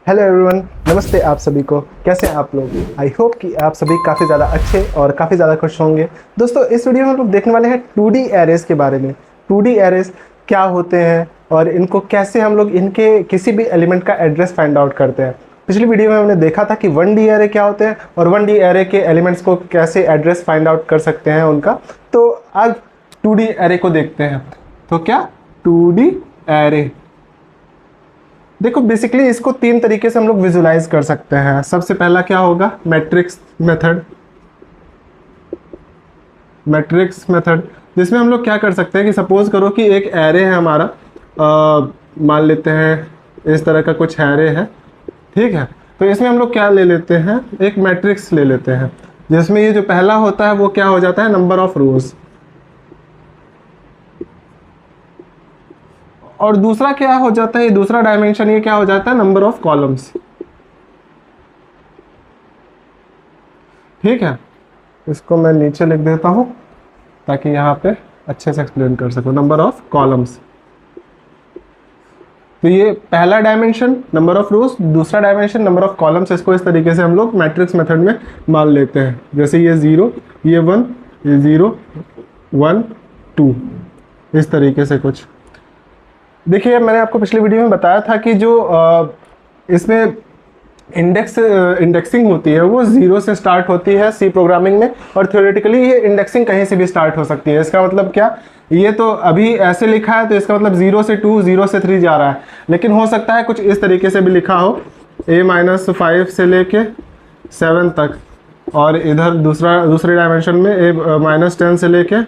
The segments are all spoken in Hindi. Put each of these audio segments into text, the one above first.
हेलो एवरीवन, नमस्ते आप सभी को। कैसे हैं आप लोग? आई होप कि आप सभी काफ़ी ज़्यादा अच्छे और काफ़ी ज़्यादा खुश होंगे। दोस्तों, इस वीडियो में हम लोग देखने वाले हैं 2D एरेज के बारे में। 2D एरेज क्या होते हैं और इनको कैसे हम लोग इनके किसी भी एलिमेंट का एड्रेस फाइंड आउट करते हैं। पिछली वीडियो में हमने देखा था कि 1D एरे क्या होते हैं और 1D एरे के एलिमेंट्स को कैसे एड्रेस फाइंड आउट कर सकते हैं उनका। तो आज 2D एरे को देखते हैं। तो क्या 2D एरे, देखो बेसिकली इसको तीन तरीके से हम लोग विजुलाइज कर सकते हैं। सबसे पहला क्या होगा, मैट्रिक्स मेथड। मैट्रिक्स मेथड जिसमें हम लोग क्या कर सकते हैं कि सपोज करो कि एक एरे है हमारा, मान लेते हैं इस तरह का कुछ एरे है, ठीक है। तो इसमें हम लोग क्या ले लेते हैं, एक मैट्रिक्स ले लेते हैं जिसमें ये जो पहला होता है वो क्या हो जाता है, नंबर ऑफ रोज, और दूसरा क्या हो जाता है, ये दूसरा डायमेंशन ये क्या हो जाता है, नंबर ऑफ कॉलम्स, ठीक है। इसको मैं नीचे लिख देता हूं ताकि यहाँ पे अच्छे से एक्सप्लेन कर सकूं। नंबर ऑफ कॉलम्स, तो ये पहला डायमेंशन नंबर ऑफ रोज, दूसरा डायमेंशन नंबर ऑफ कॉलम्स। इसको इस तरीके से हम लोग मैट्रिक्स मेथड में मान लेते हैं। जैसे ये 0, ये 1, ये 0, 1, 2, इस तरीके से कुछ। देखिए, मैंने आपको पिछली वीडियो में बताया था कि जो इसमें इंडेक्सिंग होती है वो 0 से स्टार्ट होती है सी प्रोग्रामिंग में, और थ्योरेटिकली ये इंडेक्सिंग कहीं से भी स्टार्ट हो सकती है। इसका मतलब क्या, ये तो अभी ऐसे लिखा है तो इसका मतलब 0 से 2, 0 से 3 जा रहा है, लेकिन हो सकता है कुछ इस तरीके से भी लिखा हो, a-5 से लेके 7 तक, और इधर दूसरे डायमेंशन में a-10 से लेके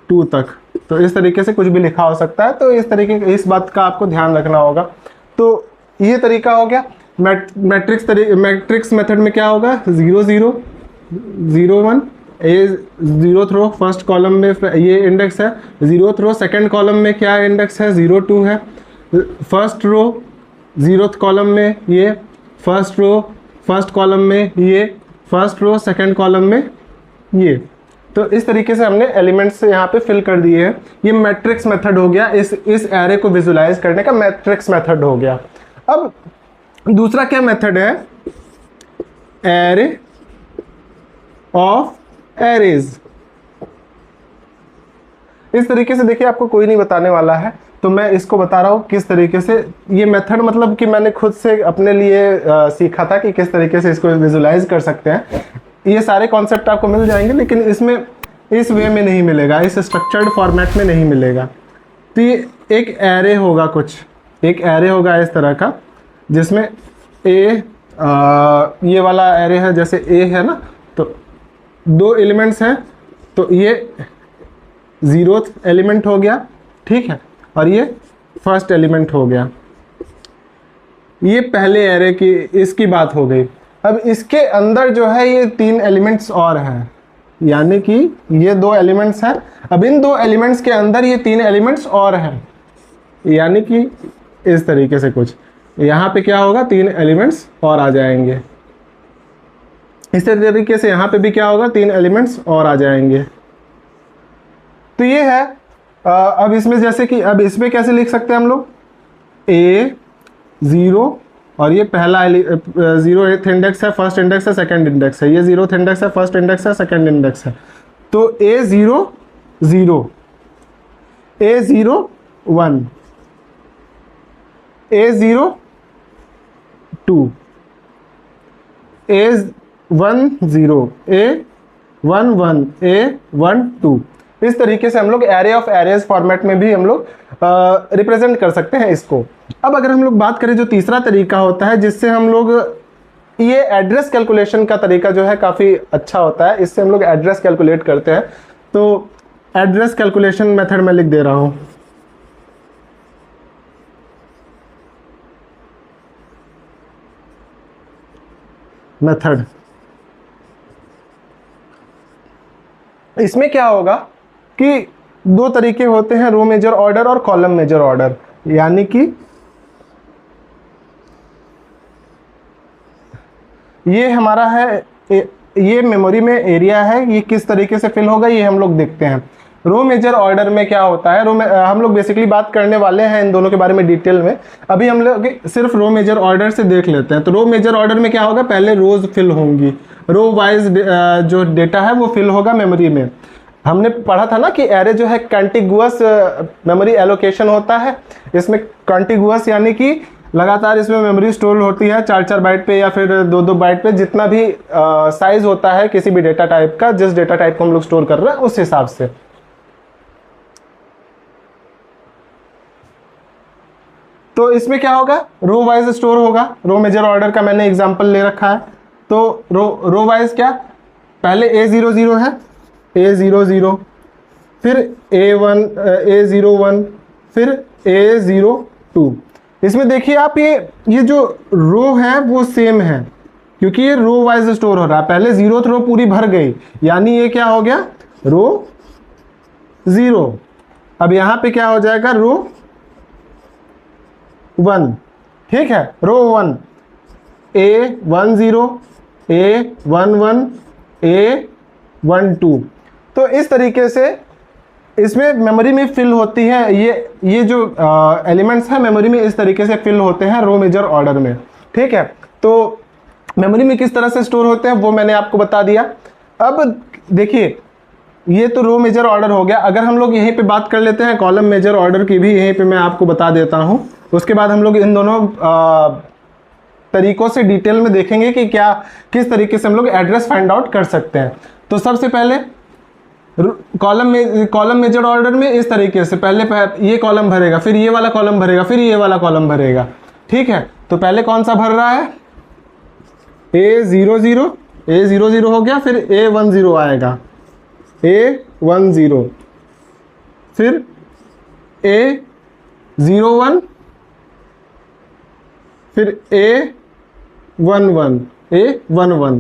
2 तक। तो इस तरीके से कुछ भी लिखा हो सकता है। तो इस बात का आपको ध्यान रखना होगा। तो ये तरीका हो गया। मैट्रिक्स मेथड में क्या होगा, 0 0 0 1, ए 0th रो फर्स्ट कॉलम में ये इंडेक्स है, 0th रो सेकंड कॉलम में क्या इंडेक्स है, 0 2 है, फर्स्ट रो 0th कॉलम में ये, फर्स्ट रो फर्स्ट कॉलम में ये, फर्स्ट रो सेकंड कॉलम में ये। तो इस तरीके से हमने एलिमेंट्स यहाँ पे फिल कर दिए हैं। ये मैट्रिक्स मेथड हो गया, इस एरे को विजुलाइज करने का मैट्रिक्स मेथड हो गया। अब दूसरा क्या मेथड है, एरे ऑफ एरेज। इस तरीके से देखिए, आपको कोई नहीं बताने वाला है तो मैं इसको बता रहा हूँ किस तरीके से ये मेथड, मतलब कि मैंने खुद से अपने लिए सीखा था कि किस तरीके से इसको विजुलाइज कर सकते हैं। ये सारे कॉन्सेप्ट आपको मिल जाएंगे, लेकिन इसमें इस वे में नहीं मिलेगा, इस स्ट्रक्चर्ड फॉर्मेट में नहीं मिलेगा। तो ये एक एरे होगा, एक एरे होगा इस तरह का, जिसमें ये वाला एरे है, जैसे ए है ना, तो 2 एलिमेंट्स हैं, तो ये 0th एलिमेंट हो गया, ठीक है, और ये फर्स्ट एलिमेंट हो गया। ये पहले एरे की इसकी बात हो गई। अब इसके अंदर जो है ये 3 एलिमेंट्स और हैं, यानी कि ये 2 एलिमेंट्स हैं। अब इन 2 एलिमेंट्स के अंदर ये 3 एलिमेंट्स और हैं, यानी कि इस तरीके से कुछ यहाँ पे क्या होगा, 3 एलिमेंट्स और आ जाएंगे। इस तरीके से यहाँ पे भी क्या होगा, 3 एलिमेंट्स और आ जाएंगे। तो ये है। अब इसमें जैसे कि अब इसमें कैसे लिख सकते हैं हम लोग, A0, और ये पहला 0th इंडेक्स है, फर्स्ट इंडेक्स है, सेकंड इंडेक्स है, ये 0th इंडेक्स है, फर्स्ट इंडेक्स है, सेकंड इंडेक्स है। तो A0 0, A0 1, A0 2, A1 0, A1 1, A1 2। इस तरीके से हम लोग एरे ऑफ एरेज फॉर्मेट में भी हम लोग रिप्रेजेंट कर सकते हैं इसको। अब अगर हम लोग बात करें जो तीसरा तरीका होता है, जिससे हम लोग ये एड्रेस कैलकुलेशन का तरीका जो है काफ़ी अच्छा होता है, इससे हम लोग एड्रेस कैलकुलेट करते हैं। तो एड्रेस कैलकुलेशन मेथड में लिख दे रहा हूँ। मेथड, इसमें क्या होगा कि 2 तरीके होते हैं, रो मेजर ऑर्डर और कॉलम मेजर ऑर्डर। यानी कि ये हमारा है, ये मेमोरी में एरिया है, ये किस तरीके से फिल होगा ये हम लोग देखते हैं। रो मेजर ऑर्डर में क्या होता है, हम लोग बेसिकली बात करने वाले हैं इन दोनों के बारे में डिटेल में। अभी हम लोग सिर्फ रो मेजर ऑर्डर से देख लेते हैं। तो रो मेजर ऑर्डर में क्या होगा, पहले रोज फिल होंगी, रो वाइज जो डेटा है वो फिल होगा मेमोरी में। हमने पढ़ा था ना कि एरे जो है कंटिगुअस मेमोरी एलोकेशन होता है। इसमें कंटिगुअस यानी कि लगातार इसमें मेमोरी स्टोर होती है 4-4 बाइट पे या फिर 2-2 बाइट पे, जितना भी साइज होता है किसी भी डेटा टाइप का, जिस डेटा टाइप को हम लोग स्टोर कर रहे हैं उस हिसाब से। तो इसमें क्या होगा, रो वाइज स्टोर होगा। रो मेजर ऑर्डर का मैंने एग्जांपल ले रखा है। तो रो वाइज क्या, पहले A00 है, A00, फिर A01, फिर A02। इसमें देखिए आप, ये जो रो है वो सेम है, क्योंकि ये रो वाइज स्टोर हो रहा है। पहले 0th रो पूरी भर गई, यानी ये क्या हो गया, रो 0। अब यहां पे क्या हो जाएगा, रो 1। ठीक है, रो 1, A10, A11, A12। तो इस तरीके से इसमें मेमोरी में फिल होती है। ये जो एलिमेंट्स हैं मेमोरी में इस तरीके से फिल होते हैं रो मेजर ऑर्डर में। ठीक है, तो मेमोरी में किस तरह से स्टोर होते हैं वो मैंने आपको बता दिया। अब देखिए, ये तो रो मेजर ऑर्डर हो गया। अगर हम लोग यहीं पे बात कर लेते हैं कॉलम मेजर ऑर्डर की भी, यहीं पे मैं आपको बता देता हूं। उसके बाद हम लोग इन दोनों तरीकों से डिटेल में देखेंगे कि किस तरीके से हम लोग एड्रेस फाइंड आउट कर सकते हैं। तो सबसे पहले कॉलम मेजर ऑर्डर में इस तरीके से पहले ये कॉलम भरेगा, फिर ये वाला कॉलम भरेगा, फिर ये वाला कॉलम भरेगा। ठीक है, तो पहले कौन सा भर रहा है, A00 हो गया, फिर A10 आएगा, A10, फिर A01, फिर A11,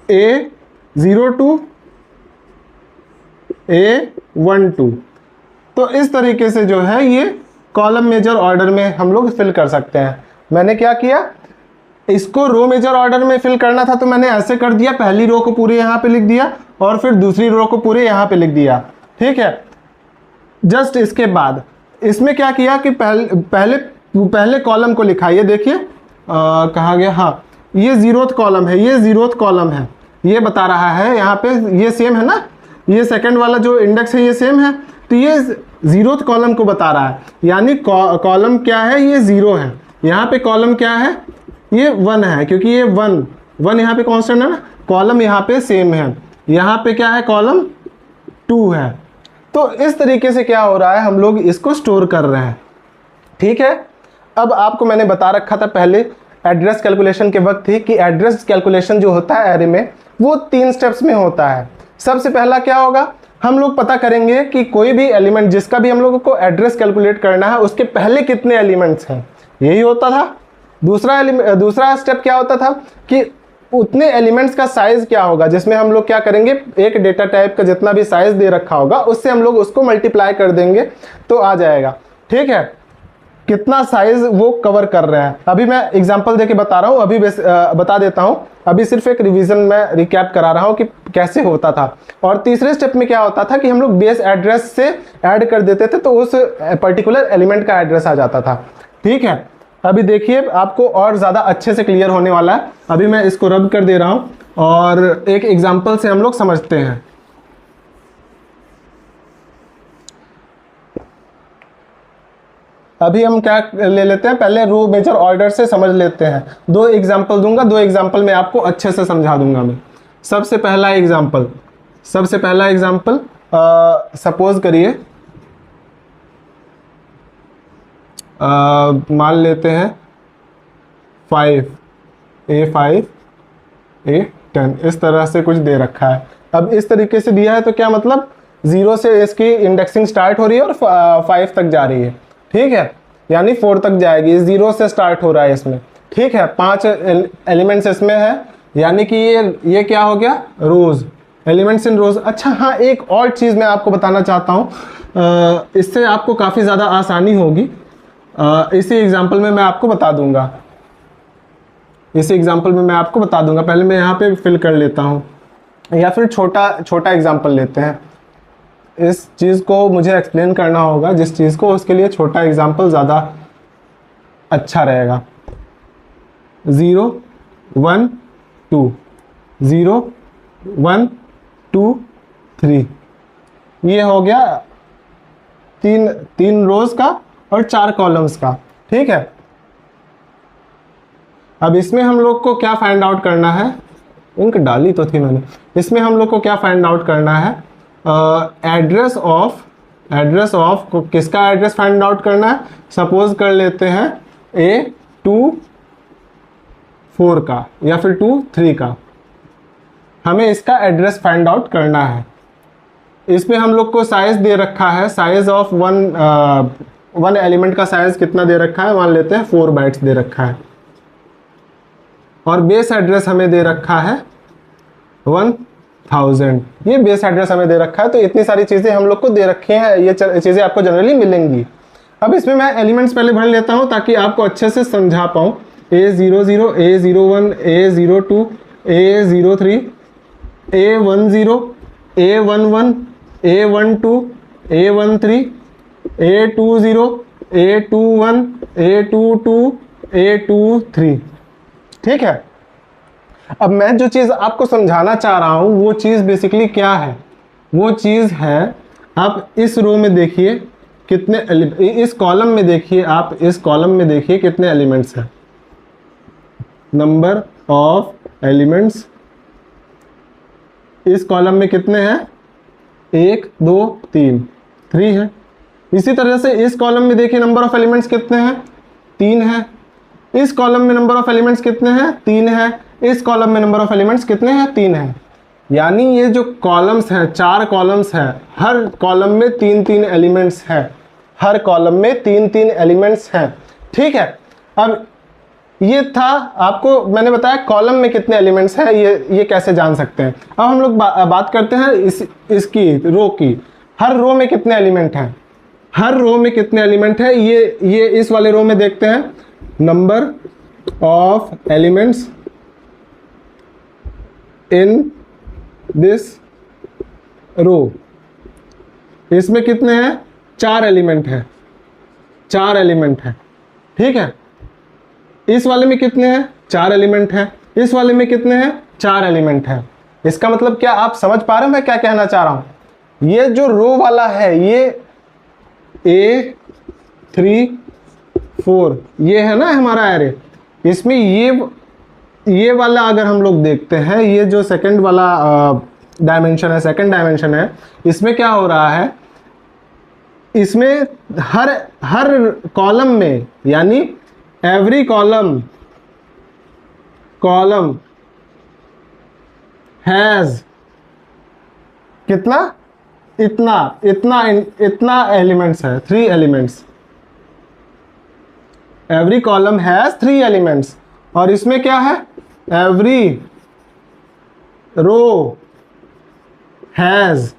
A02, A12। तो इस तरीके से जो है ये कॉलम मेजर ऑर्डर में हम लोग फिल कर सकते हैं। मैंने क्या किया, इसको रो मेजर ऑर्डर में फिल करना था तो मैंने ऐसे कर दिया, पहली रो को पूरे यहाँ पे लिख दिया और फिर दूसरी रो को पूरे यहाँ पे लिख दिया। ठीक है, जस्ट इसके बाद इसमें क्या किया कि पहले कॉलम को लिखा। ये देखिए कहाँ गया, हाँ ये 0th कॉलम है, ये 0th कॉलम है, ये बता रहा है यहाँ पे, ये सेम है ना, ये सेकंड वाला जो इंडेक्स है ये सेम है, तो ये 0th कॉलम को बता रहा है। यानी कॉलम क्या है, ये 0 है। यहाँ पे कॉलम क्या है, ये 1 है, क्योंकि ये 1 यहाँ पे कांस्टेंट है ना, कॉलम यहाँ पे सेम है। यहाँ पे क्या है, कॉलम 2 है। तो इस तरीके से क्या हो रहा है, हम लोग इसको स्टोर कर रहे हैं। ठीक है, अब आपको मैंने बता रखा था पहले एड्रेस कैलकुलेशन के वक्त ही कि एड्रेस कैलकुलेशन जो होता है एरे में वो 3 स्टेप्स में होता है। सबसे पहला क्या होगा, हम लोग पता करेंगे कि कोई भी एलिमेंट जिसका भी हम लोगों को एड्रेस कैलकुलेट करना है उसके पहले कितने एलिमेंट्स हैं, यही होता था। दूसरा स्टेप क्या होता था कि उतने एलिमेंट्स का साइज क्या होगा, जिसमें हम लोग क्या करेंगे, एक डेटा टाइप का जितना भी साइज दे रखा होगा उससे हम लोग उसको मल्टीप्लाई कर देंगे तो आ जाएगा। ठीक है, कितना साइज वो कवर कर रहे हैं। अभी मैं एग्जांपल देके बता रहा हूँ, अभी बता देता हूँ, अभी सिर्फ एक रिवीजन में रिकैप करा रहा हूँ कि कैसे होता था। और तीसरे स्टेप में क्या होता था कि हम लोग बेस एड्रेस से ऐड कर देते थे तो उस पर्टिकुलर एलिमेंट का एड्रेस आ जाता था। ठीक है, अभी देखिए आपको और ज़्यादा अच्छे से क्लियर होने वाला है। अभी मैं इसको रब कर दे रहा हूँ और एक एग्जाम्पल से हम लोग समझते हैं। अभी हम क्या ले लेते हैं, पहले रो मेजर ऑर्डर से समझ लेते हैं। 2 एग्जाम्पल दूंगा, 2 एग्जाम्पल में आपको अच्छे से समझा दूंगा मैं। सबसे पहला एग्जाम्पल सपोज करिए मान लेते हैं 5, A5, A10 इस तरह से कुछ दे रखा है। अब इस तरीके से दिया है तो क्या मतलब 0 से इसकी इंडेक्सिंग स्टार्ट हो रही है और 5 तक जा रही है। ठीक है, यानी 4 तक जाएगी, 0 से स्टार्ट हो रहा है इसमें। ठीक है, 5 एलिमेंट्स इसमें है, यानी कि ये क्या हो गया, रोज, एलिमेंट्स इन रोज। अच्छा हाँ, एक और चीज़ मैं आपको बताना चाहता हूँ, इससे आपको काफ़ी ज़्यादा आसानी होगी। इसी एग्जाम्पल में मैं आपको बता दूंगा। इसी एग्जाम्पल में मैं आपको बता दूंगा। पहले मैं यहाँ पे फिल कर लेता हूँ, या फिर छोटा एग्जाम्पल लेते हैं। इस चीज़ को मुझे एक्सप्लेन करना होगा जिस चीज़ को, उसके लिए छोटा एग्जाम्पल ज़्यादा अच्छा रहेगा। 0 1 2, 0 1 2 3, ये हो गया तीन रोज का और 4 कॉलम्स का। ठीक है, अब इसमें हम लोग को क्या फाइंड आउट करना है, इंक डाली तो थी मैंने। इसमें हम लोग को क्या फाइंड आउट करना है, एड्रेस ऑफ किसका एड्रेस फाइंड आउट करना है। सपोज कर लेते हैं A24 का या फिर 23 का, हमें इसका एड्रेस फाइंड आउट करना है। इसमें हम लोग को साइज दे रखा है, साइज ऑफ वन एलिमेंट का साइज कितना दे रखा है, मान लेते हैं 4 बाइट्स दे रखा है, और बेस एड्रेस हमें दे रखा है 1000। ये बेस एड्रेस हमें दे रखा है। तो इतनी सारी चीज़ें हम लोग को दे रखी हैं, ये चीज़ें आपको जनरली मिलेंगी। अब इसमें मैं एलिमेंट्स पहले भर लेता हूँ ताकि आपको अच्छे से समझा पाऊँ। A00, A01, A02, A03, A10, A11, A12, A13, A20, A21, A22, A23। ठीक है, अब मैं जो चीज़ आपको समझाना चाह रहा हूँ वो चीज़ बेसिकली क्या है, वो चीज़ है, आप इस रो में देखिए कितने, इस कॉलम में देखिए, आप इस कॉलम में देखिए कितने एलिमेंट्स हैं। नंबर ऑफ एलिमेंट्स इस कॉलम में कितने हैं, 1 2 3, 3 है। इसी तरह से इस कॉलम में देखिए नंबर ऑफ एलिमेंट्स कितने हैं, 3 है। इस कॉलम में नंबर ऑफ एलिमेंट्स कितने हैं, 3 है। इस कॉलम में नंबर ऑफ एलिमेंट्स कितने हैं, 3 है। यानी ये जो कॉलम्स हैं, 4 कॉलम्स हैं, हर कॉलम में 3-3 एलिमेंट्स हैं, हर कॉलम में 3-3 एलिमेंट्स हैं। ठीक है, अब ये था आपको मैंने बताया कॉलम में कितने एलिमेंट्स हैं, ये कैसे जान सकते हैं। अब हम लोग बात करते हैं इसकी रो की। हर रो में कितने एलिमेंट हैं, हर रो में कितने एलिमेंट हैं, ये इस वाले रो में देखते हैं। Number of elements in this row, इसमें कितने हैं, 4 एलिमेंट हैं, 4 एलिमेंट हैं। ठीक है, इस वाले में कितने हैं, 4 एलिमेंट हैं। इस वाले में कितने हैं, 4 एलिमेंट हैं। इसका मतलब क्या आप समझ पा रहे हो मैं क्या कहना चाह रहा हूं। ये जो रो वाला है, ये A3 4 ये है ना हमारा एरे। इसमें ये वाला अगर हम लोग देखते हैं, ये जो सेकंड वाला डायमेंशन है, सेकंड डायमेंशन है, इसमें क्या हो रहा है, इसमें हर कॉलम में, यानी एवरी कॉलम हैज कितना, इतना एलिमेंट्स है, 3 elements. Every column has 3 elements. और इसमें क्या है, एवरी रो हैज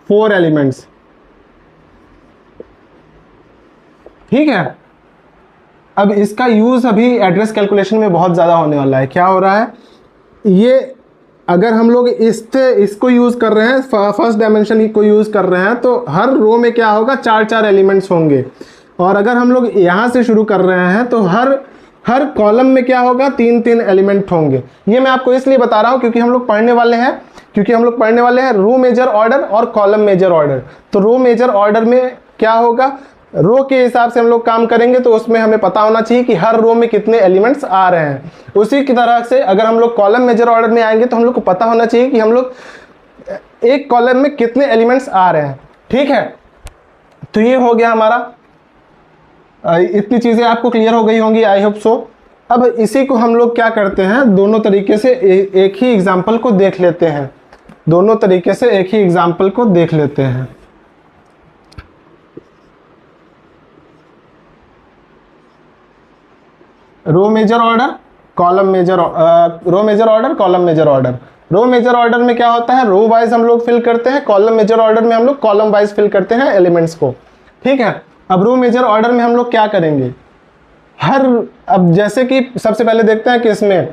4 एलिमेंट्स। ठीक है, अब इसका यूज अभी एड्रेस कैलकुलेशन में बहुत ज़्यादा होने वाला है। क्या हो रहा है, ये अगर हम लोग इसको यूज़ कर रहे हैं, फर्स्ट डायमेंशन को यूज़ कर रहे हैं, तो हर रो में क्या होगा, 4-4 एलिमेंट्स होंगे। और अगर हम लोग यहाँ से शुरू कर रहे हैं तो हर कॉलम में क्या होगा, 3-3 एलिमेंट होंगे। ये मैं आपको इसलिए बता रहा हूँ क्योंकि हम लोग पढ़ने वाले हैं रो मेजर ऑर्डर और कॉलम मेजर ऑर्डर। तो रो मेजर ऑर्डर में क्या होगा, रो के हिसाब से हम लोग काम करेंगे, तो उसमें हमें पता होना चाहिए कि हर रो में कितने एलिमेंट्स आ रहे हैं। उसी की तरह से अगर हम लोग कॉलम मेजर ऑर्डर में आएंगे तो हम लोग को पता होना चाहिए कि हम लोग एक कॉलम में कितने एलिमेंट्स आ रहे हैं। ठीक है, तो ये हो गया हमारा, इतनी चीज़ें आपको क्लियर हो गई होंगी, आई होप सो। अब इसी को हम लोग क्या करते हैं, दोनों तरीके से एक ही एग्जाम्पल को देख लेते हैं, दोनों तरीके से एक ही एग्जाम्पल को देख लेते हैं। Row major order, column major, row major order, column major order. Row major order में क्या होता है, रो वाइज हम लोग फिल करते हैं। कॉलम मेजर ऑर्डर में हम लोग कॉलम वाइज फिल करते हैं एलिमेंट्स को। ठीक है, अब रो मेजर ऑर्डर में हम लोग क्या करेंगे, अब जैसे कि सबसे पहले देखते हैं कि इसमें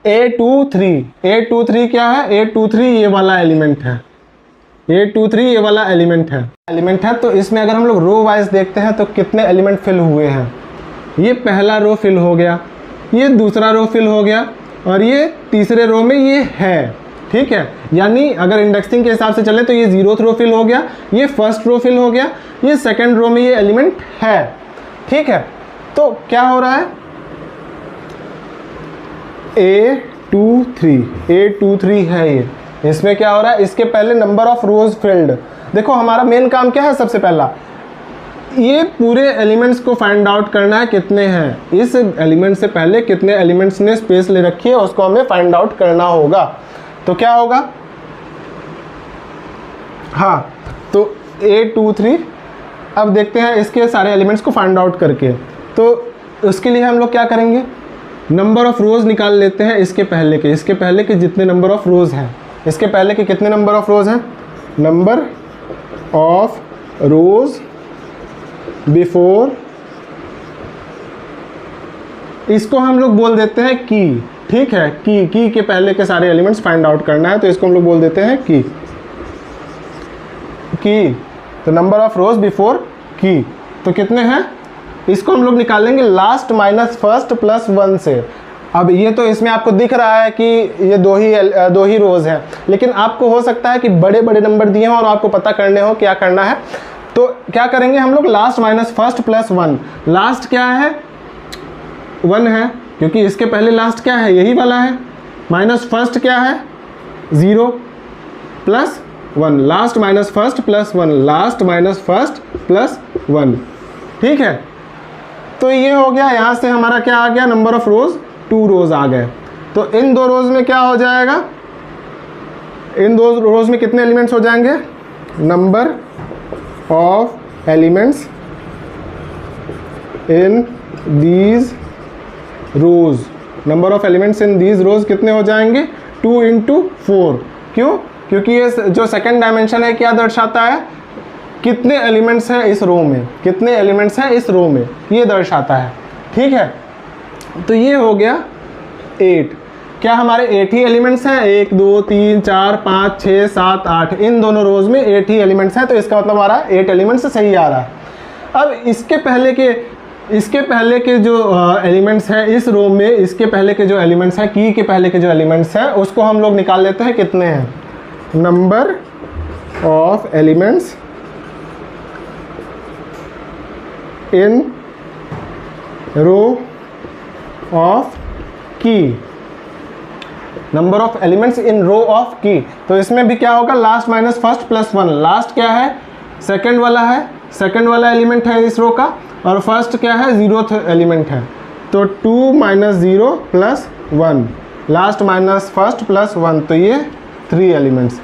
A23 क्या है, A23 ये वाला एलिमेंट है, A23 ये वाला एलिमेंट है। तो इसमें अगर हम लोग रो वाइज देखते हैं तो कितने एलिमेंट फिल हुए हैं, ये पहला रो फिल हो गया, ये दूसरा रो फिल हो गया, और ये तीसरे रो में ये है, ठीक है। यानी अगर इंडेक्सिंग के हिसाब से चले तो ये 0th रो फिल हो गया, ये फर्स्ट रो फिल हो गया, ये सेकंड रो में ये एलिमेंट है, ठीक है। तो क्या हो रहा है, A23 है ये, इसमें क्या हो रहा है, इसके पहले नंबर ऑफ रोज फिल्ड। देखो हमारा मेन काम क्या है, सबसे पहला ये पूरे एलिमेंट्स को फाइंड आउट करना है कितने हैं, इस एलिमेंट से पहले कितने एलिमेंट्स ने स्पेस ले रखी है उसको हमें फाइंड आउट करना होगा। तो क्या होगा, हाँ, तो A23, अब देखते हैं इसके सारे एलिमेंट्स को फाइंड आउट करके। तो उसके लिए हम लोग क्या करेंगे, नंबर ऑफ रोज निकाल लेते हैं इसके पहले के जितने नंबर ऑफ रोज हैं, इसके पहले के कितने नंबर ऑफ रोज हैं, नंबर ऑफ रोज बिफोर, इसको हम लोग बोल देते हैं की, ठीक है। की के पहले के सारे एलिमेंट्स फाइंड आउट करना है तो इसको हम लोग बोल देते हैं की। तो नंबर ऑफ रोज बिफोर की, तो कितने हैं, इसको हम लोग निकालेंगे लास्ट माइनस फर्स्ट प्लस 1 से। अब ये तो इसमें आपको दिख रहा है कि ये दो ही रोज है, लेकिन आपको हो सकता है कि बड़े बड़े नंबर दिए हों और आपको पता करने हो क्या करना है। तो क्या करेंगे हम लोग, last minus first plus 1, last क्या है 1 है, क्योंकि इसके पहले लास्ट क्या है, यही वाला है, माइनस फर्स्ट क्या है 0 plus 1, last minus first plus 1, last minus first plus 1, ठीक है। तो ये हो गया, यहाँ से हमारा क्या आ गया, नंबर ऑफ रोज 2 रोज आ गए। तो इन 2 रोज में क्या हो जाएगा, इन 2 रोज में कितने एलिमेंट्स हो जाएंगे, number of elements in these rows, number of elements in these rows कितने हो जाएंगे, 2 × 4। क्यों, क्योंकि ये जो सेकंड डायमेंशन है क्या दर्शाता है, कितने एलिमेंट्स हैं इस रो में, कितने एलिमेंट्स हैं इस रो में, ये दर्शाता है, ठीक है। तो ये हो गया 8, क्या हमारे 8 ही एलिमेंट्स हैं, 1 2 3 4 5 6 7 8, इन दोनों रोज में 8 ही एलिमेंट्स हैं, तो इसका मतलब हमारा 8 एलिमेंट्स सही आ रहा है। अब इसके पहले के जो एलिमेंट्स हैं इस रो में, इसके पहले के जो एलिमेंट्स हैं, की के पहले के जो एलिमेंट्स हैं उसको हम लोग निकाल लेते हैं कितने हैं, number of elements in row of की, number of elements in row of की। तो इसमें भी क्या होगा, last minus first plus 1, last क्या है, सेकंड वाला है, सेकंड वाला एलिमेंट है इस रो का, और फर्स्ट क्या है, 0th एलिमेंट है। तो 2 - 0 plus 1, last minus first plus 1, तो ये 3 एलिमेंट्स,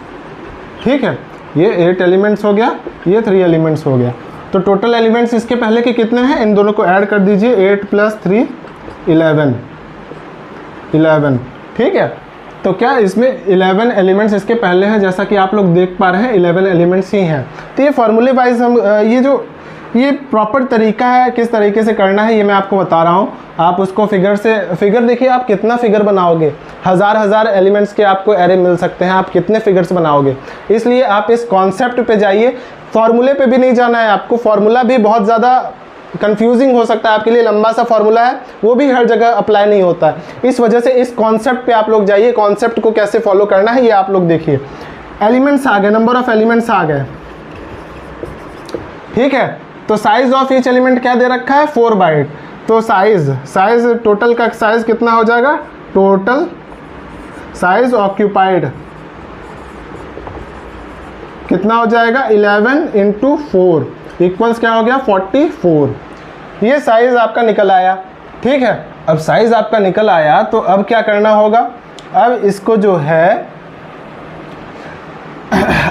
ठीक है। ये 8 एलिमेंट्स हो गया, ये 3 एलिमेंट्स हो गया। तो टोटल एलिमेंट्स इसके पहले के कितने हैं, इन दोनों को ऐड कर दीजिए, 8 + 3 11, ठीक है। तो क्या इसमें 11 एलिमेंट्स इसके पहले हैं, जैसा कि आप लोग देख पा रहे हैं 11 एलिमेंट्स ही हैं। तो ये फॉर्मूले वाइज हम ये प्रॉपर तरीका है किस तरीके से करना है ये मैं आपको बता रहा हूँ। आप उसको फिगर देखिए, आप कितना फिगर बनाओगे, हज़ार एलिमेंट्स के आपको एरे मिल सकते हैं, आप कितने फिगर्स बनाओगे। इसलिए आप इस कॉन्सेप्ट पे जाइए, फॉर्मूले पे भी नहीं जाना है आपको। फॉर्मूला भी बहुत ज़्यादा कंफ्यूजिंग हो सकता है आपके लिए, लंबा सा फॉर्मूला है, वो भी हर जगह अप्लाई नहीं होता है। इस वजह से इस कॉन्सेप्ट पे आप लोग जाइए, कॉन्सेप्ट को कैसे फॉलो करना है ये आप लोग देखिए। एलिमेंट्स आ गए, नंबर ऑफ एलिमेंट्स आ गए, ठीक है। तो साइज ऑफ ईच एलिमेंट क्या दे रखा है, 4 बाइट। तो साइज टोटल का साइज कितना हो जाएगा, टोटल साइज ऑक्यूपाइड कितना हो जाएगा, 11 × 4 इक्वल्स क्या हो गया, 44। ये साइज आपका निकल आया, ठीक है। अब साइज आपका निकल आया तो अब क्या करना होगा, अब इसको जो है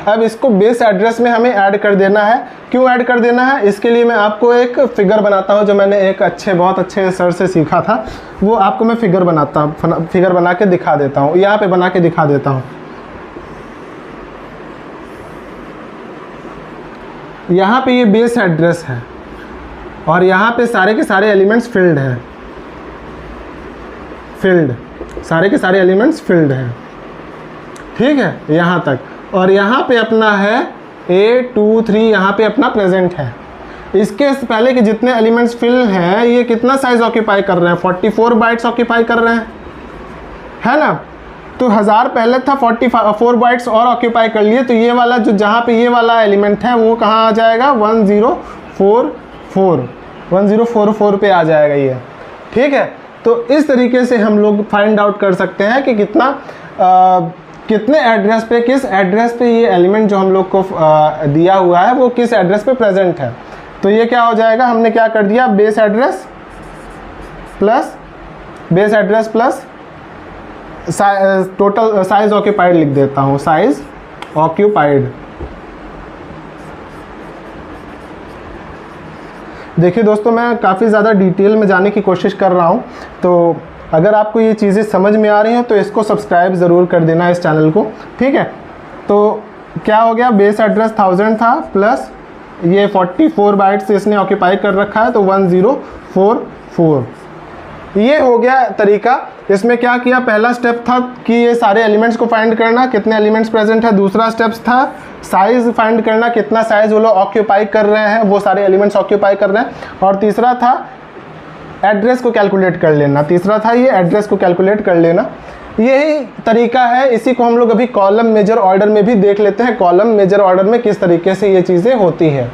अब इसको बेस एड्रेस में हमें ऐड कर देना है। क्यों ऐड कर देना है, इसके लिए मैं आपको एक फिगर बनाता हूं, जो मैंने एक बहुत अच्छे सर से सीखा था, वो आपको मैं फिगर बना के दिखा देता हूं। यहाँ पे बना के दिखा देता हूं। यहाँ पे ये बेस एड्रेस है और यहाँ पे सारे के सारे एलिमेंट्स फिल्ड हैं, फिल्ड, सारे के सारे एलिमेंट्स फिल्ड हैं, ठीक है यहाँ तक। और यहाँ पे अपना है A 2 3, यहाँ पे अपना प्रेजेंट है। इसके पहले के जितने एलिमेंट्स फिल हैं ये कितना साइज ऑक्यूपाई कर रहे हैं, 44 बाइट्स ऑक्यूपाई कर रहे हैं, है ना। तो 1000 पहले था, 44 बाइट्स और ऑक्यूपाई कर लिए, तो ये वाला जो जहाँ पे ये वाला एलिमेंट है वो कहाँ आ जाएगा, 1044 पे आ जाएगा ये, ठीक है। तो इस तरीके से हम लोग फाइंड आउट कर सकते हैं कि कितने एड्रेस पे, किस एड्रेस पे ये एलिमेंट जो हम लोग को दिया हुआ है वो किस एड्रेस पे प्रेजेंट है। तो ये क्या हो जाएगा, हमने क्या कर दिया, base address plus total size occupied लिख देता हूँ, साइज ऑक्यूपाइड। देखिए दोस्तों, मैं काफ़ी ज़्यादा डिटेल में जाने की कोशिश कर रहा हूँ, तो अगर आपको ये चीज़ें समझ में आ रही हैं तो इसको सब्सक्राइब ज़रूर कर देना इस चैनल को, ठीक है। तो क्या हो गया, बेस एड्रेस 1000 था प्लस ये 44 बाइट्स इसने ऑक्यूपाई कर रखा है, तो 1044 ये हो गया तरीका। इसमें क्या किया, पहला स्टेप था कि ये सारे एलिमेंट्स को फाइंड करना, कितने एलिमेंट्स प्रेजेंट है। दूसरा स्टेप्स था साइज फाइंड करना, कितना साइज वो लोग ऑक्यूपाई कर रहे हैं, वो सारे एलिमेंट्स ऑक्यूपाई कर रहे हैं। और तीसरा था एड्रेस को कैलकुलेट कर लेना, ये एड्रेस को कैलकुलेट कर लेना। यही तरीका है, इसी को हम लोग अभी कॉलम मेजर ऑर्डर में भी देख लेते हैं, कॉलम मेजर ऑर्डर में किस तरीके से ये चीज़ें होती है।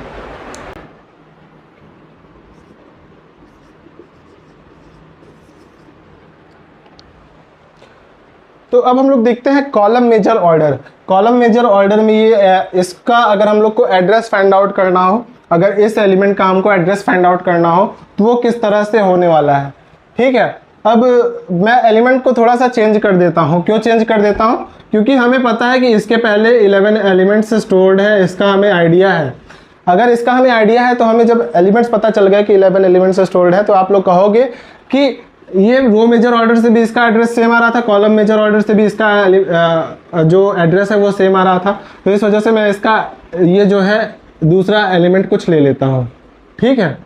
तो अब हम लोग देखते हैं column major order. Column major order में ये इसका अगर हम लोग को एड्रेस फाइंड आउट करना हो, अगर इस एलिमेंट का हमको एड्रेस फाइंड आउट करना हो तो वो किस तरह से होने वाला है, ठीक है। अब मैं एलिमेंट को थोड़ा सा चेंज कर देता हूँ। क्यों चेंज कर देता हूँ, क्योंकि हमें पता है कि इसके पहले 11 एलिमेंट्स स्टोर्ड है, इसका हमें आइडिया है। अगर इसका हमें आइडिया है तो हमें जब एलिमेंट्स पता चल गया कि 11 एलिमेंट्स स्टोर्ड है, तो आप लोग कहोगे कि ये रो मेजर ऑर्डर से भी इसका एड्रेस सेम आ रहा था, कॉलम मेजर ऑर्डर से भी इसका जो एड्रेस है वो सेम आ रहा था। तो इस वजह से मैं इसका ये जो है दूसरा एलिमेंट कुछ ले लेता हूँ, ठीक है।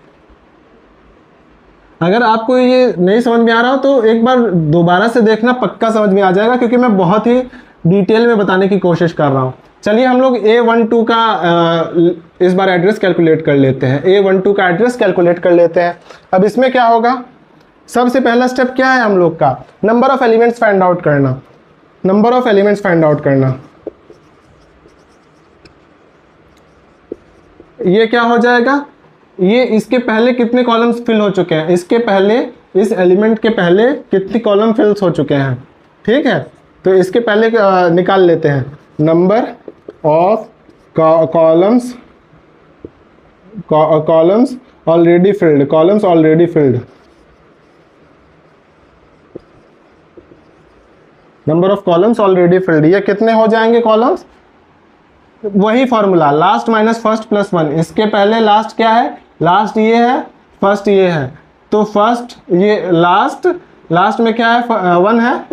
अगर आपको ये नहीं समझ में आ रहा हो तो एक बार दोबारा से देखना, पक्का समझ में आ जाएगा, क्योंकि मैं बहुत ही डिटेल में बताने की कोशिश कर रहा हूँ। चलिए हम लोग A12 का इस बार एड्रेस कैलकुलेट कर लेते हैं, A12 का एड्रेस कैलकुलेट कर लेते हैं। अब इसमें क्या होगा, सबसे पहला स्टेप क्या है हम लोग का, number of elements find out करना, number of elements find out करना। ये क्या हो जाएगा, ये इसके पहले कितने कॉलम्स फिल हो चुके हैं, इसके पहले, इस एलिमेंट के पहले कितने कॉलम फिल्स हो चुके हैं, ठीक है। तो इसके पहले निकाल लेते हैं, number of columns already field, columns already field, number of columns already field. ये कितने हो जाएंगे कॉलम्स, वही formula, last minus first plus 1। इसके पहले लास्ट क्या है, लास्ट ये है, फर्स्ट ये है, तो फर्स्ट ये लास्ट में क्या है, 1 है,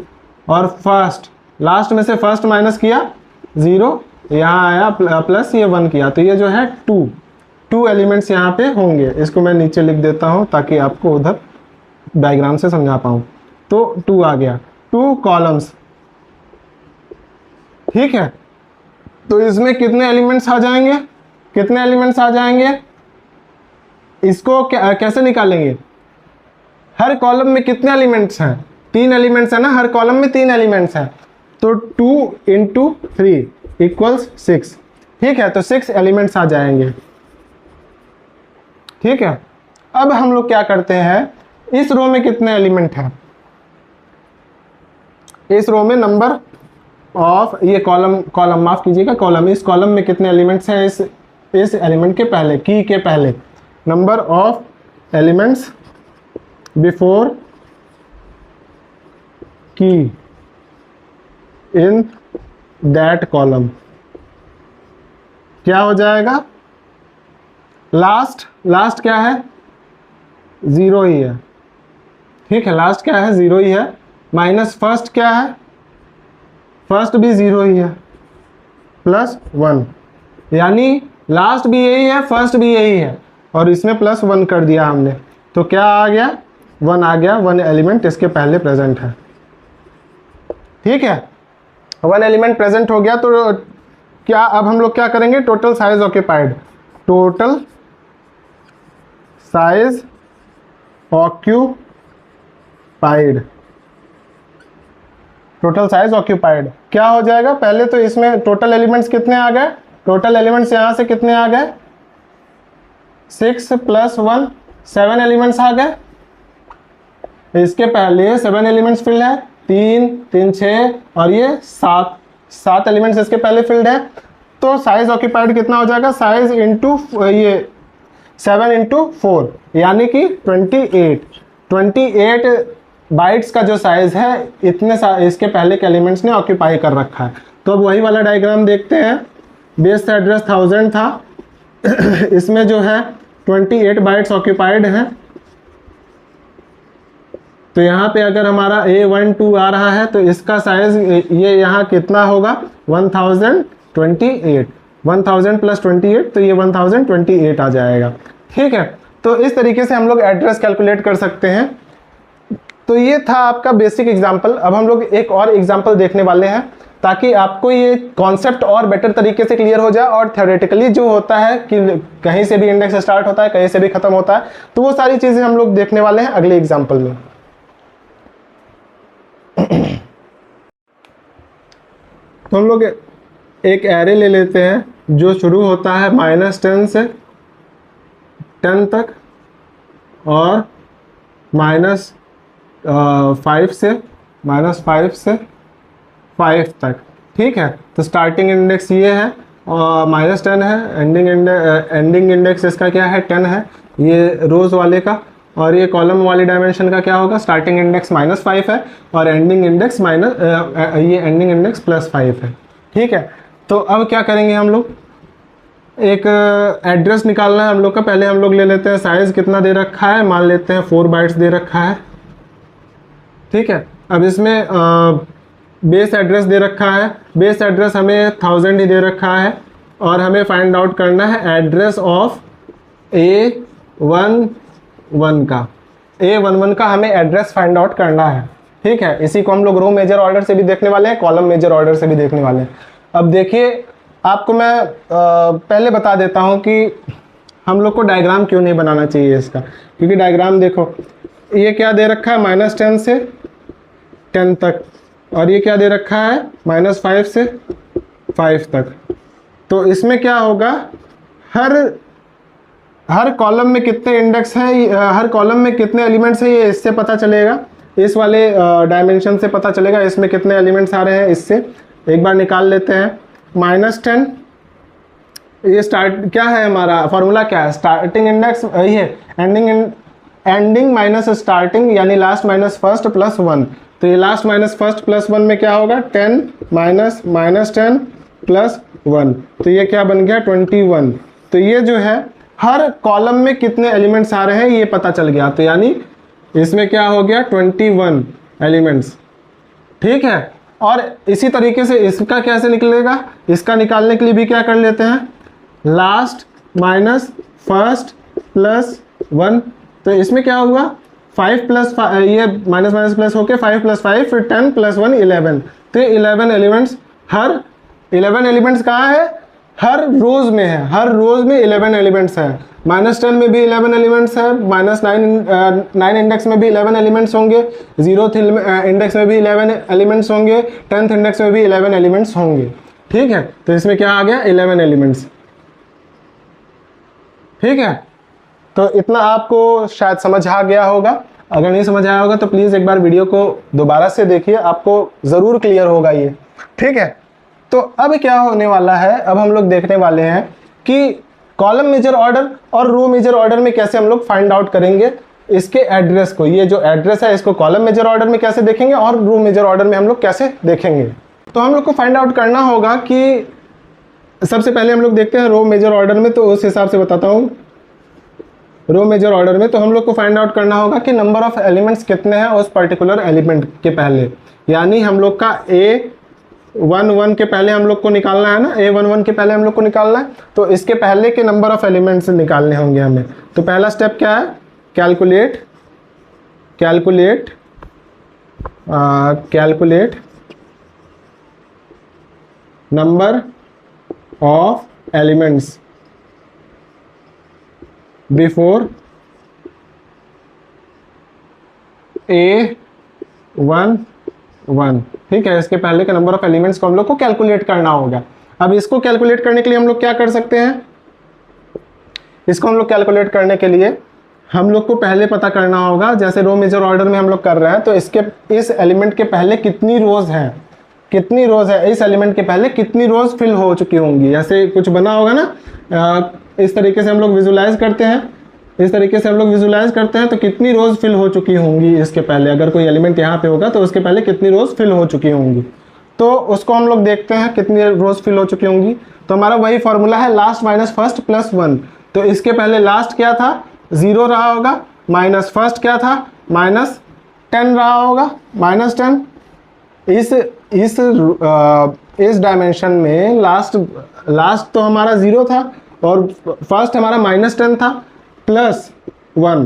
और फर्स्ट, लास्ट में से फर्स्ट माइनस किया 0, यहाँ आया प्लस ये 1 किया, तो ये जो है 2 एलिमेंट्स यहाँ पे होंगे। इसको मैं नीचे लिख देता हूँ ताकि आपको उधर डायग्राम से समझा पाऊँ। तो 2 आ गया, 2 कॉलम्स, ठीक है। तो इसमें कितने एलिमेंट्स आ जाएंगे, कितने एलिमेंट्स आ जाएंगे, इसको कैसे निकालेंगे, हर कॉलम में कितने एलिमेंट्स हैं, 3 एलिमेंट्स है ना, हर कॉलम में 3 एलिमेंट्स हैं, तो 2 × 3 = 6, ठीक है। तो 6 एलिमेंट्स आ जाएंगे, ठीक है। अब हम लोग क्या करते हैं, इस रो में कितने एलिमेंट हैं, इस रो में नंबर ऑफ, ये कॉलम माफ कीजिएगा, कॉलम, इस कॉलम में कितने एलिमेंट्स हैं, इस एलिमेंट के पहले, की के पहले, नंबर ऑफ एलिमेंट्स बिफोर की इन दैट कॉलम, क्या हो जाएगा, लास्ट क्या है, 0 ही है, ठीक है। लास्ट क्या है, 0 ही है, माइनस फर्स्ट क्या है, फर्स्ट भी 0 ही है, प्लस 1, यानी लास्ट भी यही है, फर्स्ट भी यही है, और इसमें +1 कर दिया हमने, तो क्या आ गया, 1 आ गया, 1 एलिमेंट इसके पहले प्रेजेंट है। ठीक है, 1 एलिमेंट प्रेजेंट हो गया। तो क्या अब हम लोग क्या करेंगे, total size occupied, total size occupied, total size occupied क्या हो जाएगा। पहले तो इसमें टोटल एलिमेंट्स कितने आ गए, टोटल एलिमेंट्स यहां से कितने आ गए, 6 + 1 7 एलिमेंट्स आ गए। इसके पहले 7 एलिमेंट्स फिल्ड है, 3 3 6 और ये 7 एलिमेंट्स इसके पहले फिल्ड है। तो साइज ऑक्यूपाइड कितना हो जाएगा, साइज इंटू ये 7 × 4 यानी कि 28 बाइट्स का जो साइज है इतने इसके पहले के एलिमेंट्स ने ऑक्यूपाई कर रखा है। तो अब वही वाला डायग्राम देखते हैं। बेस एड्रेस 1000 था, इसमें जो है 28 बाइट्स ऑक्यूपाइड है। तो यहाँ पे अगर हमारा A12 आ रहा है तो इसका साइज ये यहाँ कितना होगा, 1028, 1000 + 28 तो ये 1028 आ जाएगा। ठीक है, तो इस तरीके से हम लोग एड्रेस कैलकुलेट कर सकते हैं। तो ये था आपका बेसिक एग्जाम्पल। अब हम लोग एक और एग्जाम्पल देखने वाले हैं ताकि आपको ये कॉन्सेप्ट और बेटर तरीके से क्लियर हो जाए, और थ्योरेटिकली जो होता है कि कहीं से भी इंडेक्स स्टार्ट होता है, कहीं से भी खत्म होता है, तो वो सारी चीजें हम लोग देखने वाले हैं अगले एग्जाम्पल में। तो हम लोग एक एरे ले लेते हैं जो शुरू होता है -10 से 10 तक और -5 से 5 तक। ठीक है, तो स्टार्टिंग इंडेक्स ये है और -10 है, एंडिंग इंडेक्स इसका क्या है, 10 है, ये रोज वाले का। और ये कॉलम वाली डायमेंशन का क्या होगा, स्टार्टिंग इंडेक्स -5 है और एंडिंग इंडेक्स +5 है। ठीक है, तो अब क्या करेंगे हम लोग, एक एड्रेस निकालना है हम लोग का। पहले हम लोग ले लेते हैं साइज कितना दे रखा है, मान लेते हैं 4 बाइट्स दे रखा है। ठीक है, अब इसमें बेस एड्रेस दे रखा है, बेस एड्रेस हमें 1000 ही दे रखा है और हमें फाइंड आउट करना है एड्रेस ऑफ A11 का। A11 का हमें एड्रेस फाइंड आउट करना है। ठीक है, इसी को हम लोग रो मेजर ऑर्डर से भी देखने वाले हैं, कॉलम मेजर ऑर्डर से भी देखने वाले हैं। अब देखिए, आपको मैं पहले बता देता हूं कि हम लोग को डायग्राम क्यों नहीं बनाना चाहिए इसका, क्योंकि डायग्राम देखो, ये क्या दे रखा है, -10 से 10 तक, और ये क्या दे रखा है, -5 से 5 तक। तो इसमें क्या होगा, हर कॉलम में कितने इंडेक्स हैं, हर कॉलम में कितने एलिमेंट्स हैं, ये इससे पता चलेगा, इस वाले डायमेंशन से पता चलेगा इसमें कितने एलिमेंट्स आ रहे हैं। इससे एक बार निकाल लेते हैं। -10 ये स्टार्ट क्या है, हमारा फॉर्मूला क्या है, स्टार्टिंग इंडेक्स ये एंडिंग माइनस स्टार्टिंग यानी लास्ट माइनस फर्स्ट प्लस 1। तो ये लास्ट माइनस फर्स्ट प्लस 1 में क्या होगा, 10 माइनस -10 + 1, तो ये क्या बन गया, 21। तो ये जो है हर कॉलम में कितने एलिमेंट्स आ रहे हैं ये पता चल गया। तो यानी इसमें क्या हो गया, 21 एलिमेंट्स। ठीक है, और इसी तरीके से इसका कैसे निकलेगा, इसका निकालने के लिए भी क्या कर लेते हैं, लास्ट माइनस फर्स्ट प्लस 1। तो इसमें क्या हुआ, 5 + 5, ये माइनस माइनस प्लस होके 5 + 5 फिर 10 + 1 11। तो 11 एलिमेंट्स, हर 11 एलिमेंट्स कहाँ है, हर रोज में है, हर रोज में 11 एलिमेंट्स है। -10 में भी 11 एलिमेंट्स है, -9 इंडेक्स में भी 11 एलिमेंट्स होंगे, 0th इंडेक्स में भी 11 एलिमेंट्स होंगे, 10th इंडेक्स में भी 11 एलिमेंट्स होंगे। ठीक है, तो इसमें क्या आ गया, 11 एलिमेंट्स। ठीक है, तो इतना आपको शायद समझ आ गया होगा। अगर नहीं समझ आया होगा तो प्लीज़ एक बार वीडियो को दोबारा से देखिए, आपको ज़रूर क्लियर होगा ये। ठीक है, तो अब क्या होने वाला है, अब हम लोग देखने वाले हैं कि कॉलम मेजर ऑर्डर और रो मेजर ऑर्डर में कैसे हम लोग फाइंड आउट करेंगे इसके एड्रेस को। ये जो एड्रेस है इसको कॉलम मेजर ऑर्डर में कैसे देखेंगे और रो मेजर ऑर्डर में हम लोग कैसे देखेंगे। तो हम लोग को फाइंड आउट करना होगा कि सबसे पहले हम लोग देखते हैं रो मेजर ऑर्डर में, तो उस हिसाब से बताता हूँ। रो मेजर ऑर्डर में तो हम लोग को फाइंड आउट करना होगा कि नंबर ऑफ एलिमेंट्स कितने हैं उस पर्टिकुलर एलिमेंट के पहले, यानी हम लोग का A11 के पहले हम लोग को निकालना है ना, A11 के पहले हम लोग को निकालना है, तो इसके पहले के नंबर ऑफ एलिमेंट्स निकालने होंगे हमें। तो पहला स्टेप क्या है, calculate number of elements before A11, ठीक है। इसके पहले के नंबर ऑफ एलिमेंट्स को हम लोग को कैलकुलेट करना होगा। अब इसको कैलकुलेट करने के लिए हम लोग क्या कर सकते हैं, इसको हम लोग कैलकुलेट करने के लिए हम लोग को पहले पता करना होगा, जैसे रो मेजर ऑर्डर में हम लोग कर रहे हैं, तो इसके इस एलिमेंट के पहले कितनी रोज हैं, कितनी रोज है, इस एलिमेंट के पहले कितनी रोज फिल हो चुकी होंगी। ऐसे कुछ बना होगा ना, इस तरीके से हम लोग विजुलाइज करते हैं, इस तरीके से हम लोग विजुलाइज करते हैं, तो कितनी रोज फिल हो चुकी होंगी इसके पहले, अगर कोई एलिमेंट यहाँ पे होगा तो उसके पहले कितनी रोज फिल हो चुकी होंगी, तो उसको हम लोग देखते हैं कितनी रोज फिल हो चुकी होंगी। तो हमारा वही फॉर्मूला है लास्ट माइनस फर्स्ट प्लस 1। तो इसके पहले लास्ट क्या था, 0 रहा होगा, माइनस फर्स्ट क्या था, -10 रहा होगा, -10। इस डायमेंशन में लास्ट तो हमारा 0 था और फर्स्ट हमारा -10 था +1,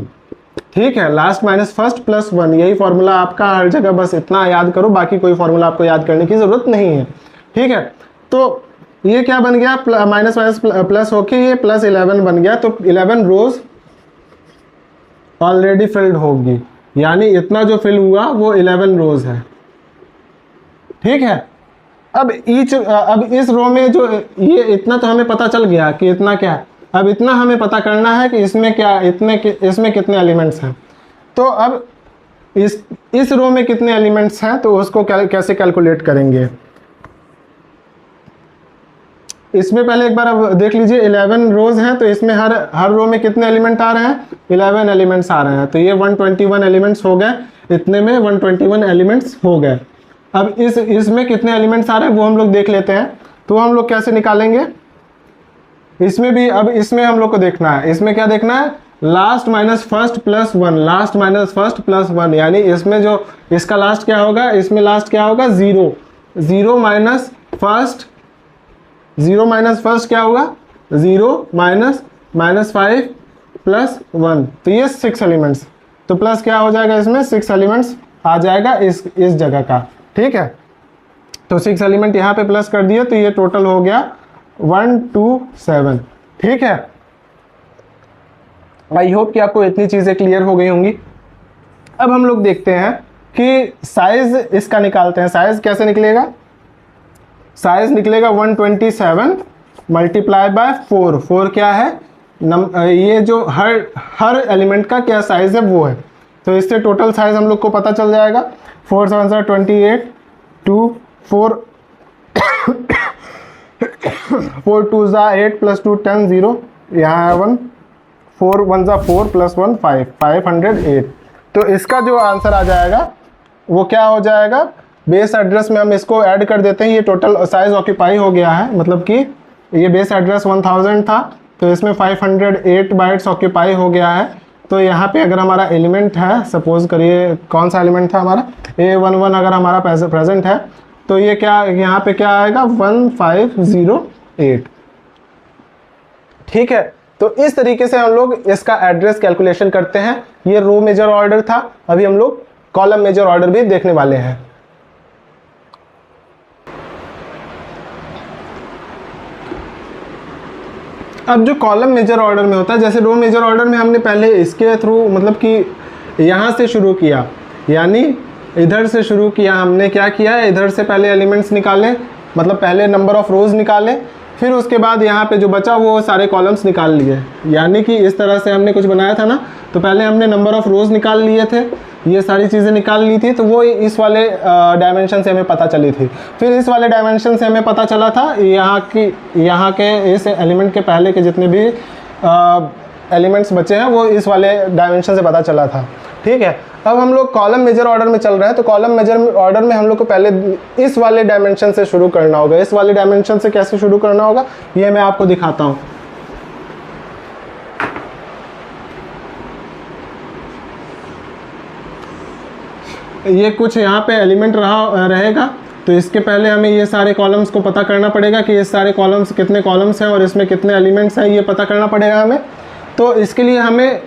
ठीक है। लास्ट माइनस फर्स्ट प्लस 1, यही फॉर्मूला आपका हर जगह, बस इतना याद करो, बाकी कोई फॉर्मूला आपको याद करने की जरूरत नहीं है, ठीक है। तो ये क्या बन गया, माइनस माइनस प्लस होके ये +11 बन गया, तो 11 रोज ऑलरेडी फिल्ड होगी, यानी इतना जो फिल हुआ वो 11 रोज है, ठीक है। अब इस रो में जो ये इतना तो हमें पता चल गया कि इतना क्या है। अब इतना हमें पता करना है कि इसमें क्या, इसमें कितने एलिमेंट्स हैं। तो अब इस रो में कितने एलिमेंट्स हैं, तो उसको कैसे कैलकुलेट करेंगे। इसमें पहले एक बार अब देख लीजिए, 11 रोज हैं, तो इसमें हर रो में कितने एलिमेंट आ रहे हैं, 11 एलिमेंट्स आ रहे हैं। तो ये 121 एलिमेंट्स हो गए, इतने में 121 एलिमेंट्स हो गए। अब इसमें कितने एलिमेंट्स आ रहे हैं वो हम लोग देख लेते हैं। तो हम लोग कैसे निकालेंगे, इसमें भी अब इसमें हम लोग को देखना है, इसमें क्या देखना है, last minus first plus 1, last minus first plus 1, यानी इसमें जो इसका लास्ट क्या होगा, इसमें लास्ट क्या होगा, 0, 0 माइनस फर्स्ट, 0 माइनस फर्स्ट क्या होगा, 0 माइनस -5 प्लस 1, तो ये 6 एलिमेंट्स, तो प्लस क्या हो जाएगा, इसमें 6 एलिमेंट्स आ जाएगा इस जगह का, ठीक है। तो 6 एलिमेंट यहाँ पे प्लस कर दिए, तो ये टोटल हो गया 127, ठीक है। आई होप कि आपको इतनी चीजें क्लियर हो गई होंगी। अब हम लोग देखते हैं कि साइज इसका निकालते हैं। साइज कैसे निकलेगा, साइज निकलेगा 127 मल्टीप्लाई बाय 4। 4 क्या है, ये जो हर एलिमेंट का क्या साइज है वो है, तो इससे टोटल साइज हम लोग को पता चल जाएगा। 4 7 28, 2 4 4 2 8 प्लस 2 10 0, यहाँ है 1, 4 1 4 प्लस 1 5, 508। तो इसका जो आंसर आ जाएगा वो क्या हो जाएगा, बेस एड्रेस में हम इसको ऐड कर देते हैं। ये टोटल साइज ऑक्यूपाई हो गया है, मतलब कि ये बेस एड्रेस 1000 था, तो इसमें 508 बाइट्स ऑक्यूपाई हो गया है। तो यहाँ पे अगर हमारा एलिमेंट है, सपोज करिए कौन सा एलिमेंट था हमारा, A11 अगर हमारा प्रेजेंट है, तो ये क्या यहाँ पे क्या आएगा, 1508, ठीक है। तो इस तरीके से हम लोग इसका एड्रेस कैलकुलेशन करते हैं। ये रो मेजर ऑर्डर था, अभी हम लोग कॉलम मेजर ऑर्डर भी देखने वाले हैं। अब जो कॉलम मेजर ऑर्डर में होता है, जैसे रो मेजर ऑर्डर में हमने पहले इसके थ्रू, मतलब कि यहाँ से शुरू किया, यानी इधर से शुरू किया, हमने क्या किया, इधर से पहले एलिमेंट्स निकाले, मतलब पहले नंबर ऑफ रोज निकाले, फिर उसके बाद यहाँ पे जो बचा वो सारे कॉलम्स निकाल लिए। यानी कि इस तरह से हमने कुछ बनाया था ना, तो पहले हमने नंबर ऑफ रोज निकाल लिए थे, ये सारी चीज़ें निकाल ली थी, तो वो इस वाले डायमेंशन से हमें पता चली थी। फिर इस वाले डायमेंशन से हमें पता चला था यहाँ के इस एलिमेंट के पहले के जितने भी एलिमेंट्स बचे हैं वो इस वाले डायमेंशन से पता चला था, ठीक है। अब हम लोग कॉलम मेजर ऑर्डर में चल रहे हैं, तो कॉलम मेजर ऑर्डर में हम लोग को पहले इस वाले डायमेंशन से शुरू करना होगा। इस वाले डायमेंशन से कैसे शुरू करना होगा ये मैं आपको दिखाता हूँ। ये कुछ यहाँ पे एलिमेंट रहेगा, तो इसके पहले हमें ये सारे कॉलम्स को पता करना पड़ेगा कि ये सारे कॉलम्स कितने कॉलम्स हैं और इसमें कितने एलिमेंट्स हैं, ये पता करना पड़ेगा हमें। तो इसके लिए हमें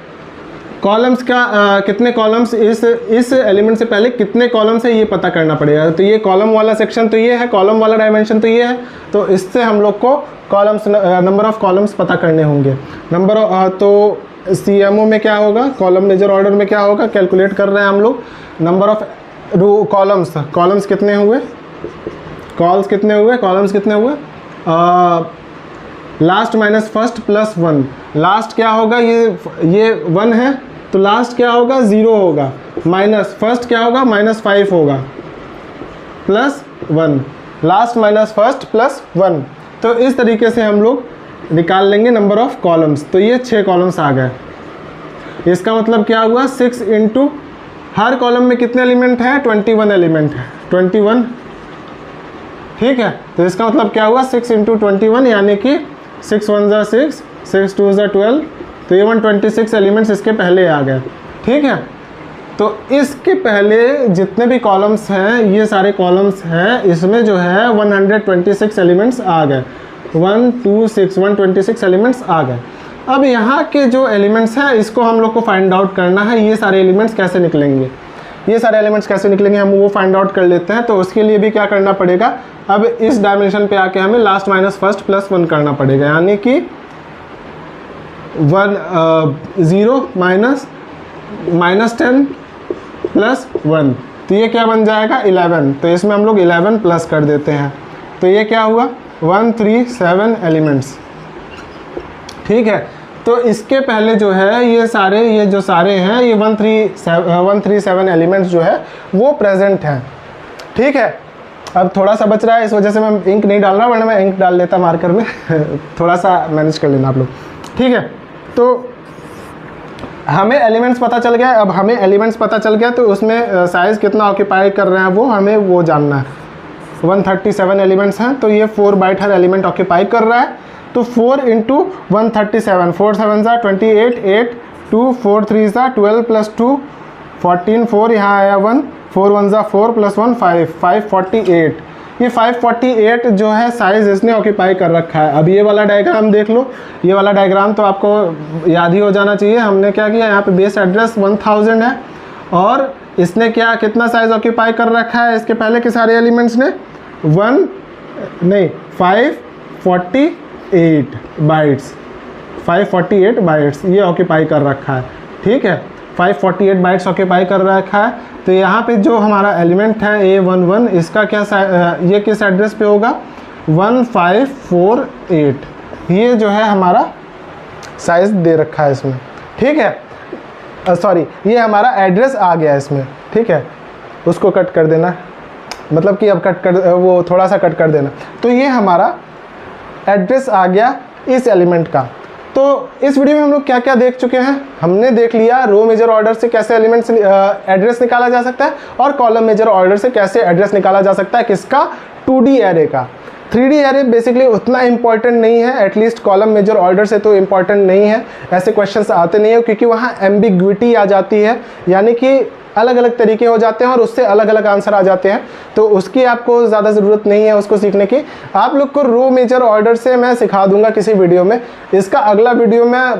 कॉलम्स का कितने कॉलम्स इस एलिमेंट से पहले कितने कॉलम्स है ये पता करना पड़ेगा। तो ये कॉलम वाला सेक्शन तो ये है, कॉलम वाला डायमेंशन तो ये है, तो इससे हम लोग को कॉलम्स नंबर ऑफ कॉलम्स पता करने होंगे। तो CMO में क्या होगा, कॉलम मेजर ऑर्डर में क्या होगा, कैलकुलेट कर रहे हैं हम लोग नंबर ऑफ कॉलम्स कितने हुए, कॉलम्स कितने हुए, last minus first plus 1। Last क्या होगा, ये 1 है तो लास्ट क्या होगा 0 होगा, माइनस फर्स्ट क्या होगा -5 होगा, plus 1, last minus first plus 1। तो इस तरीके से हम लोग निकाल लेंगे नंबर ऑफ कॉलम्स। तो ये 6 कॉलम्स आ गए। इसका मतलब क्या हुआ, 6 इंटू हर कॉलम में कितने एलिमेंट हैं, 21 एलिमेंट है, 21, ठीक है। तो इसका मतलब क्या हुआ, 6 इंटू 21 यानी कि 6 1 ज़ा 6, 6 2 ज़ा 12, तो ये 126 एलिमेंट्स इसके पहले आ गए, ठीक है। तो इसके पहले जितने भी कॉलम्स हैं, ये सारे कॉलम्स हैं, इसमें जो है 126 एलिमेंट्स आ गए, 126 एलिमेंट्स आ गए। अब यहाँ के जो एलिमेंट्स हैं इसको हम लोग को फाइंड आउट करना है, ये सारे एलिमेंट्स कैसे निकलेंगे, हम वो फाइंड आउट कर लेते हैं। तो उसके लिए भी क्या करना पड़ेगा, अब इस डायमेंशन पे आके हमें लास्ट माइनस फर्स्ट प्लस 1 करना पड़ेगा, यानी कि 0 -10 प्लस 1, तो ये क्या बन जाएगा 11। तो इसमें हम लोग 11 प्लस कर देते हैं, तो ये क्या हुआ 137 एलिमेंट्स, ठीक है। तो इसके पहले जो है ये जो सारे हैं ये 137 एलिमेंट्स जो है वो प्रेजेंट हैं, ठीक है। अब थोड़ा सा बच रहा है, इस वजह से मैं इंक नहीं डाल रहा, वरना मैं इंक डाल लेता मार्कर में थोड़ा सा मैनेज कर लेना आप लोग, ठीक है। तो हमें एलिमेंट्स पता चल गया। अब हमें एलिमेंट्स पता चल गया तो उसमें साइज़ कितना ऑक्यूपाई कर रहे हैं हमें वो जानना है। 137 एलिमेंट्स हैं, तो ये 4 बाइट हर एलिमेंट ऑक्यूपाई कर रहा है। तो 4 इंटू 137, 4 7 ज़ा 28, 8 2 4 3 ज़ा 12 प्लस 2 14, 4 यहाँ आया 1, 4 1 ज़ा 4 प्लस 1 5, 548। ये 548 जो है साइज़ इसने ऑक्यूपाई कर रखा है। अब ये वाला डायग्राम देख लो, ये वाला डायग्राम तो आपको याद ही हो जाना चाहिए। हमने क्या किया, यहाँ पे बेस एड्रेस 1000 है और इसने कितना साइज़ ऑक्यूपाई कर रखा है इसके पहले के सारे एलिमेंट्स ने, 548 बाइट्स, 548 बाइट्स ये ऑक्यूपाई कर रखा है, ठीक है। 548 बाइट्स ऑक्यूपाई कर रखा है। तो यहाँ पे जो हमारा एलिमेंट है A11, इसका क्या ये किस एड्रेस पे होगा, 1548, ये जो है हमारा साइज़ दे रखा है इसमें, ठीक है। सॉरी, ये हमारा एड्रेस आ गया इसमें, ठीक है। उसको कट कर देना, मतलब कि अब वो थोड़ा सा कट कर देना। तो ये हमारा एड्रेस आ गया इस एलिमेंट का। तो इस वीडियो में हम लोग क्या क्या देख चुके हैं, हमने देख लिया रो मेजर ऑर्डर से कैसे एलिमेंट्स एड्रेस निकाला जा सकता है और कॉलम मेजर ऑर्डर से कैसे एड्रेस निकाला जा सकता है, किसका, 2D एरे का। 3D एरे बेसिकली उतना इंपॉर्टेंट नहीं है, एटलीस्ट कॉलम मेजर ऑर्डर से तो इम्पॉर्टेंट नहीं है, ऐसे क्वेश्चंस आते नहीं है क्योंकि वहाँ एम्बिग्विटी आ जाती है, यानी कि अलग अलग तरीके हो जाते हैं और उससे अलग अलग आंसर आ जाते हैं। तो उसकी आपको ज़्यादा ज़रूरत नहीं है उसको सीखने की। आप लोग को रो मेजर ऑर्डर से मैं सिखा दूंगा किसी वीडियो में। इसका अगला वीडियो मैं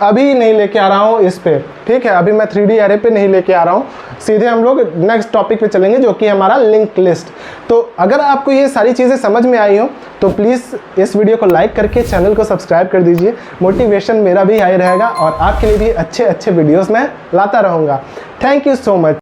अभी नहीं लेके आ रहा हूँ इस पे, ठीक है। अभी मैं 3D एरे पे नहीं लेके आ रहा हूँ, सीधे हम लोग नेक्स्ट टॉपिक पे चलेंगे जो कि हमारा लिंक लिस्ट। तो अगर आपको ये सारी चीज़ें समझ में आई हो तो प्लीज़ इस वीडियो को लाइक करके चैनल को सब्सक्राइब कर दीजिए। मोटिवेशन मेरा भी हाई रहेगा और आपके लिए भी अच्छे अच्छे वीडियोज़ मैं लाता रहूँगा। Thank you so much.